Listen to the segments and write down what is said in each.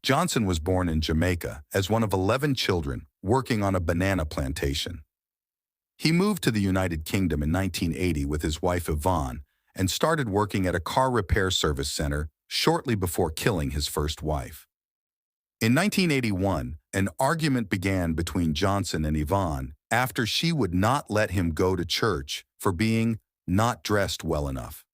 Johnson was born in Jamaica as one of 11 children working on a banana plantation. He moved to the United Kingdom in 1980 with his wife Yvonne and started working at a car repair service center shortly before killing his first wife. In 1981, an argument began between Johnson and Yvonne after she would not let him go to church for being not dressed well enough.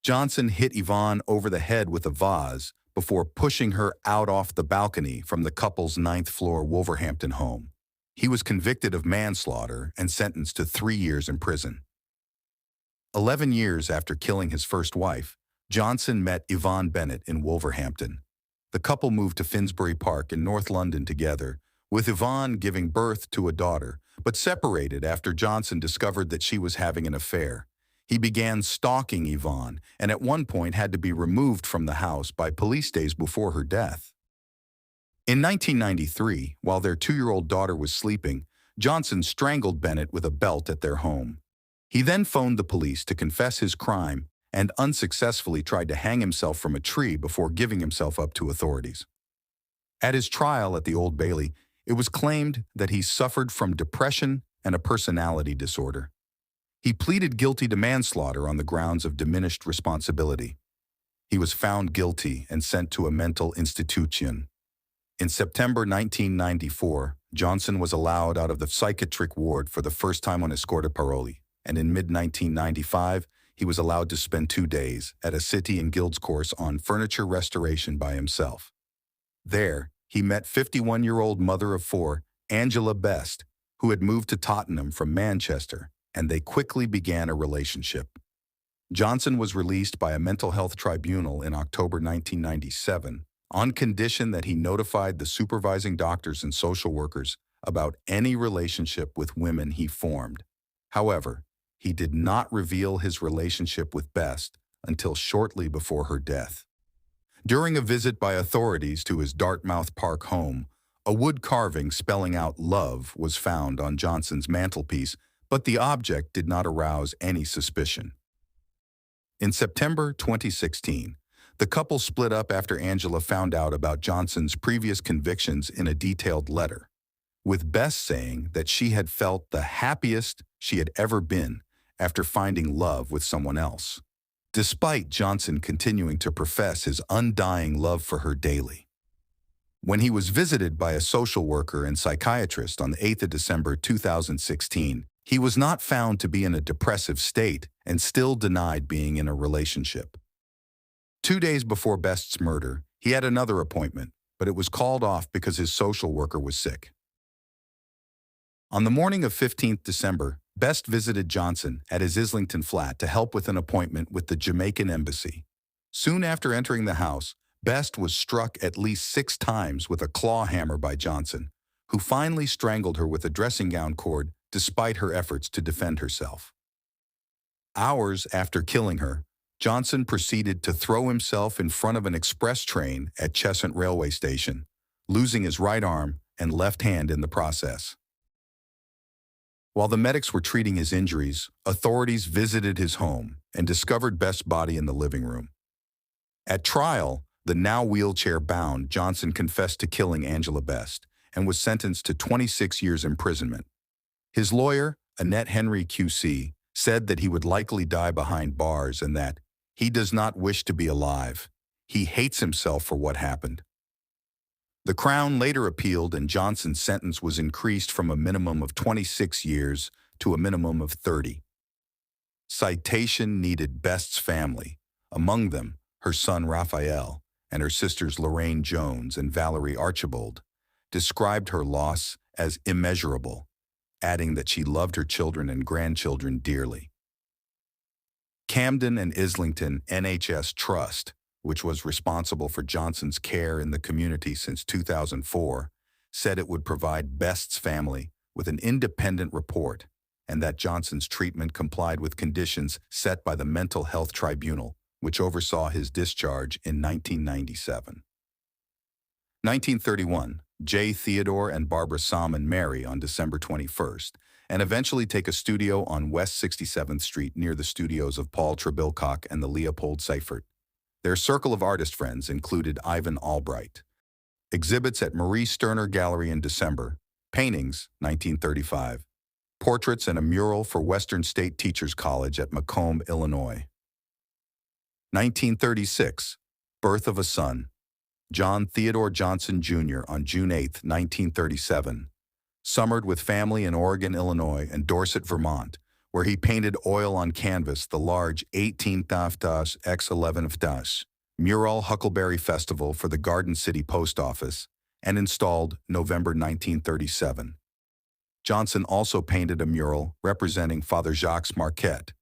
Johnson hit Yvonne over the head with a vase before pushing her out off the balcony from the couple's ninth-floor Wolverhampton home. He was convicted of manslaughter and sentenced to 3 years in prison. 11 years after killing his first wife, Johnson met Yvonne Bennett in Wolverhampton. The couple moved to Finsbury Park in North London together, with Yvonne giving birth to a daughter, but separated after Johnson discovered that she was having an affair. He began stalking Yvonne and at one point had to be removed from the house by police days before her death. In 1993, while their 2-year-old daughter was sleeping, Johnson strangled Bennett with a belt at their home. He then phoned the police to confess his crime and unsuccessfully tried to hang himself from a tree before giving himself up to authorities. At his trial at the Old Bailey, it was claimed that he suffered from depression and a personality disorder. He pleaded guilty to manslaughter on the grounds of diminished responsibility. He was found guilty and sent to a mental institution. In September 1994, Johnson was allowed out of the psychiatric ward for the first time on escorta paroli, and in mid-1995, he was allowed to spend 2 days at a City and Guilds course on furniture restoration by himself. There, he met 51-year-old mother of 4, Angela Best, who had moved to Tottenham from Manchester, and they quickly began a relationship. Johnson was released by a mental health tribunal in October 1997 on condition that he notified the supervising doctors and social workers about any relationship with women he formed. However, he did not reveal his relationship with Best until shortly before her death. During a visit by authorities to his Dartmouth Park home, a wood carving spelling out love was found on Johnson's mantelpiece, but the object did not arouse any suspicion. In September 2016, the couple split up after Angela found out about Johnson's previous convictions in a detailed letter, with Bess saying that she had felt the happiest she had ever been after finding love with someone else, despite Johnson continuing to profess his undying love for her daily. When he was visited by a social worker and psychiatrist on the 8th of December 2016, he was not found to be in a depressive state and still denied being in a relationship. 2 days before Best's murder, he had another appointment, but it was called off because his social worker was sick. On the morning of 15th December, Best visited Johnson at his Islington flat to help with an appointment with the Jamaican embassy. Soon after entering the house, Best was struck at least 6 times with a claw hammer by Johnson, who finally strangled her with a dressing gown cord despite her efforts to defend herself. Hours after killing her, Johnson proceeded to throw himself in front of an express train at Cheshunt railway station, losing his right arm and left hand in the process. While the medics were treating his injuries, authorities visited his home and discovered Best's body in the living room. At trial, the now wheelchair-bound Johnson confessed to killing Angela Best and was sentenced to 26 years imprisonment. His lawyer, Annette Henry QC, said that he would likely die behind bars and that he does not wish to be alive. He hates himself for what happened. The Crown later appealed and Johnson's sentence was increased from a minimum of 26 years to a minimum of 30. Citation needed Best's family, among them her son Raphael and her sisters Lorraine Jones and Valerie Archibald, described her loss as immeasurable, adding that she loved her children and grandchildren dearly. Camden and Islington NHS Trust, which was responsible for Johnson's care in the community since 2004, said it would provide Best's family with an independent report and that Johnson's treatment complied with conditions set by the Mental Health Tribunal, which oversaw his discharge in 1997. 1931, J. Theodore and Barbara Salmon marry on December 21st and eventually take a studio on West 67th Street near the studios of Paul Trebilcock and the Leopold Seifert. Their circle of artist friends included Ivan Albright. Exhibits at Marie Sterner Gallery in December. Paintings, 1935. Portraits and a mural for Western State Teachers College at Macomb, Illinois. 1936. Birth of a son. John Theodore Johnson, Jr. on June 8, 1937. Summered with family in Oregon, Illinois, and Dorset, Vermont, where he painted oil on canvas the large 18 x 11 mural Huckleberry Festival for the Garden City Post Office and installed November 1937. Johnson also painted a mural representing Father Jacques Marquette,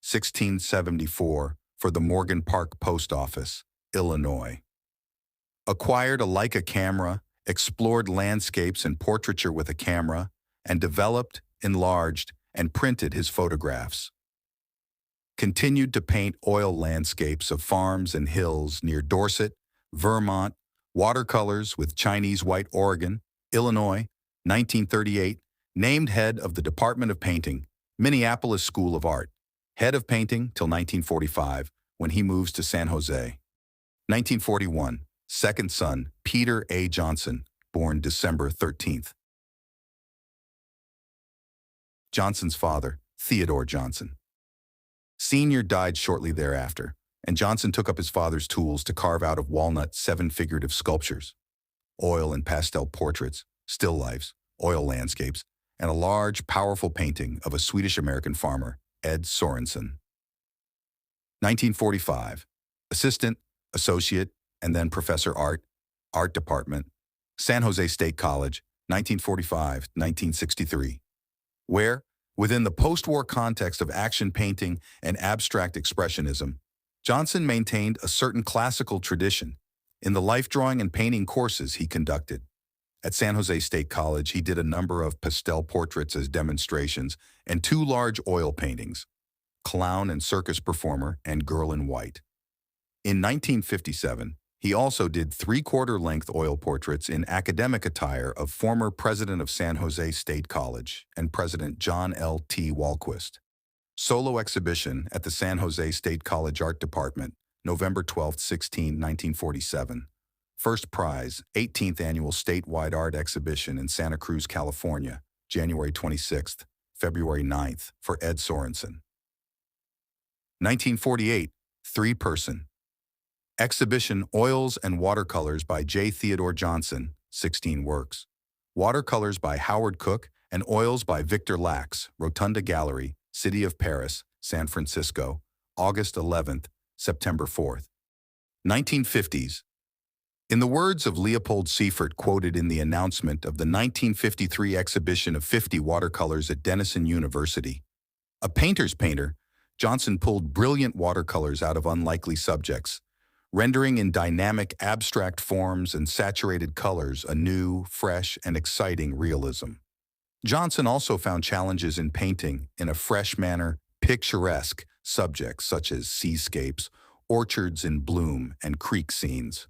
1674, for the Morgan Park Post Office, Illinois. Acquired a Leica camera, explored landscapes and portraiture with a camera, and developed, enlarged, and printed his photographs. Continued to paint oil landscapes of farms and hills near Dorset, Vermont, watercolors with Chinese White, Oregon, Illinois, 1938, named head of the Department of Painting, Minneapolis School of Art, head of painting till 1945, when he moves to San Jose. 1941, second son, Peter A. Johnson, born December 13th. Johnson's father, Theodore Johnson. Sr. died shortly thereafter, and Johnson took up his father's tools to carve out of walnut 7 figurative sculptures, oil and pastel portraits, still lifes, oil landscapes, and a large, powerful painting of a Swedish-American farmer, Ed Sorensen. 1945, assistant, associate, and then professor art department, San Jose State College, 1945-1963, where, within the post-war context of action painting and abstract expressionism, Johnson maintained a certain classical tradition in the life drawing and painting courses he conducted. At San Jose State College, he did a number of pastel portraits as demonstrations and 2 large oil paintings, Clown and Circus Performer and Girl in White. In 1957, he also did 3/4-length oil portraits in academic attire of former president of San Jose State College and President John L. T. Walquist. Solo exhibition at the San Jose State College Art Department, November 12, 1947. First prize, 18th Annual Statewide Art Exhibition in Santa Cruz, California, January 26th, February 9th, for Ed Sorensen. 1948, 3-person. Exhibition Oils and Watercolors by J. Theodore Johnson, 16 works. Watercolors by Howard Cook and Oils by Victor Lax, Rotunda Gallery, City of Paris, San Francisco, August 11th, September 4th. 1950s. In the words of Leopold Seifert quoted in the announcement of the 1953 exhibition of 50 watercolors at Denison University, a painter's painter, Johnson pulled brilliant watercolors out of unlikely subjects, rendering in dynamic abstract forms and saturated colors a new, fresh, and exciting realism. Johnson also found challenges in painting in a fresh manner picturesque subjects such as seascapes, orchards in bloom, and creek scenes.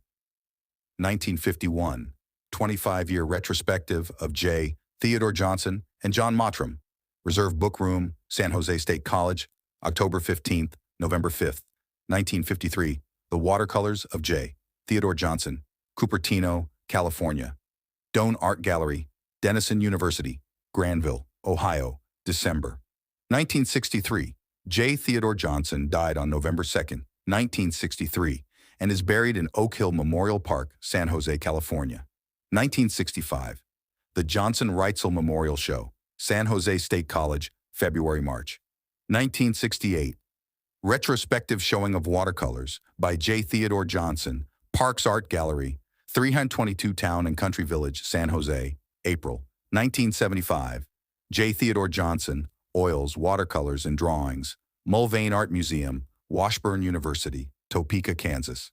1951, 25-year retrospective of J. Theodore Johnson and John Mottram, Reserve Book Room, San Jose State College, October 15th, November 5th, 1953, The Watercolors of J. Theodore Johnson, Cupertino, California. Doane Art Gallery, Denison University, Granville, Ohio, December. 1963, J. Theodore Johnson died on November 2nd, 1963, and is buried in Oak Hill Memorial Park, San Jose, California. 1965, The Johnson Reitzel Memorial Show, San Jose State College, February-March. 1968, Retrospective Showing of Watercolors by J. Theodore Johnson, Parks Art Gallery, 322 Town and Country Village, San Jose, April. 1975, J. Theodore Johnson, Oils, Watercolors, and Drawings, Mulvane Art Museum, Washburn University, Topeka, Kansas.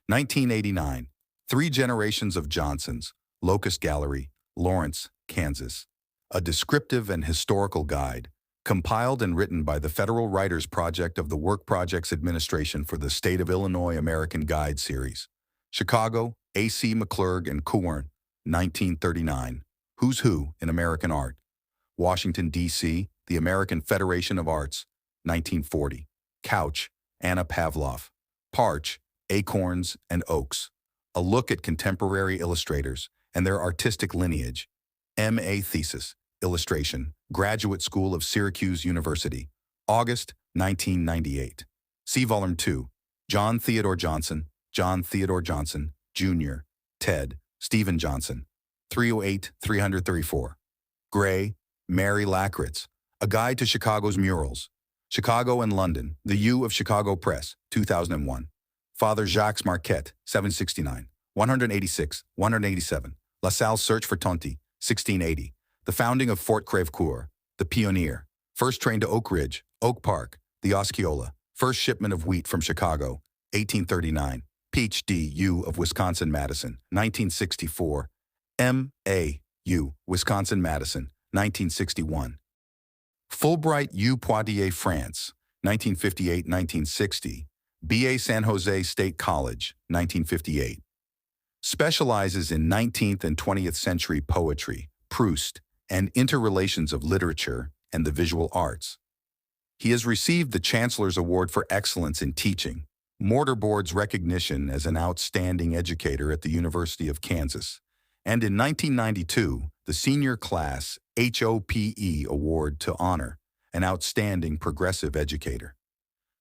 1989, Three Generations of Johnsons, Locust Gallery, Lawrence, Kansas. A descriptive and historical guide, compiled and written by the Federal Writers Project of the Work Projects Administration for the State of Illinois American Guide Series. Chicago, A.C. McClurg and Coorn, 1939. Who's Who in American Art. Washington, D.C., The American Federation of Arts, 1940. Couch, Anna Pavlov. Parch, Acorns and Oaks. A look at contemporary illustrators and their artistic lineage. M.A. Thesis, Illustration, Graduate School of Syracuse University, August 1998. See Volume 2, John Theodore Johnson, Jr., Ted, Stephen Johnson, 308-334. Gray, Mary Lakritz, A Guide to Chicago's Murals, Chicago and London, The U of Chicago Press, 2001. Father Jacques Marquette, 769, 186, 187. La Salle's Search for Tonti, 1680. The Founding of Fort Crèvecoeur, The Pioneer. First train to Oak Ridge, Oak Park, The Osceola. First shipment of wheat from Chicago, 1839. Ph.D. U of Wisconsin-Madison, 1964. M.A. U, Wisconsin-Madison, 1961. Fulbright U Poitiers, France, 1958-1960. B.A. San Jose State College, 1958. Specializes in 19th and 20th century poetry, Proust, and interrelations of literature and the visual arts. He has received the Chancellor's Award for Excellence in Teaching, Mortarboard's recognition as an outstanding educator at the University of Kansas, and in 1992, the Senior Class HOPE Award to honor an outstanding progressive educator.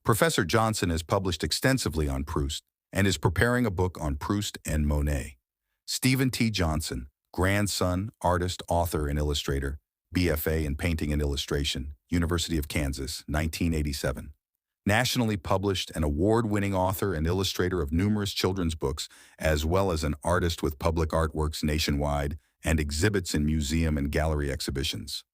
Professor Johnson has published extensively on Proust and is preparing a book on Proust and Monet. Stephen T. Johnson, grandson, artist, author, and illustrator, BFA in Painting and Illustration, University of Kansas, 1987. Nationally published and award-winning author and illustrator of numerous children's books, as well as an artist with public artworks nationwide and exhibits in museum and gallery exhibitions.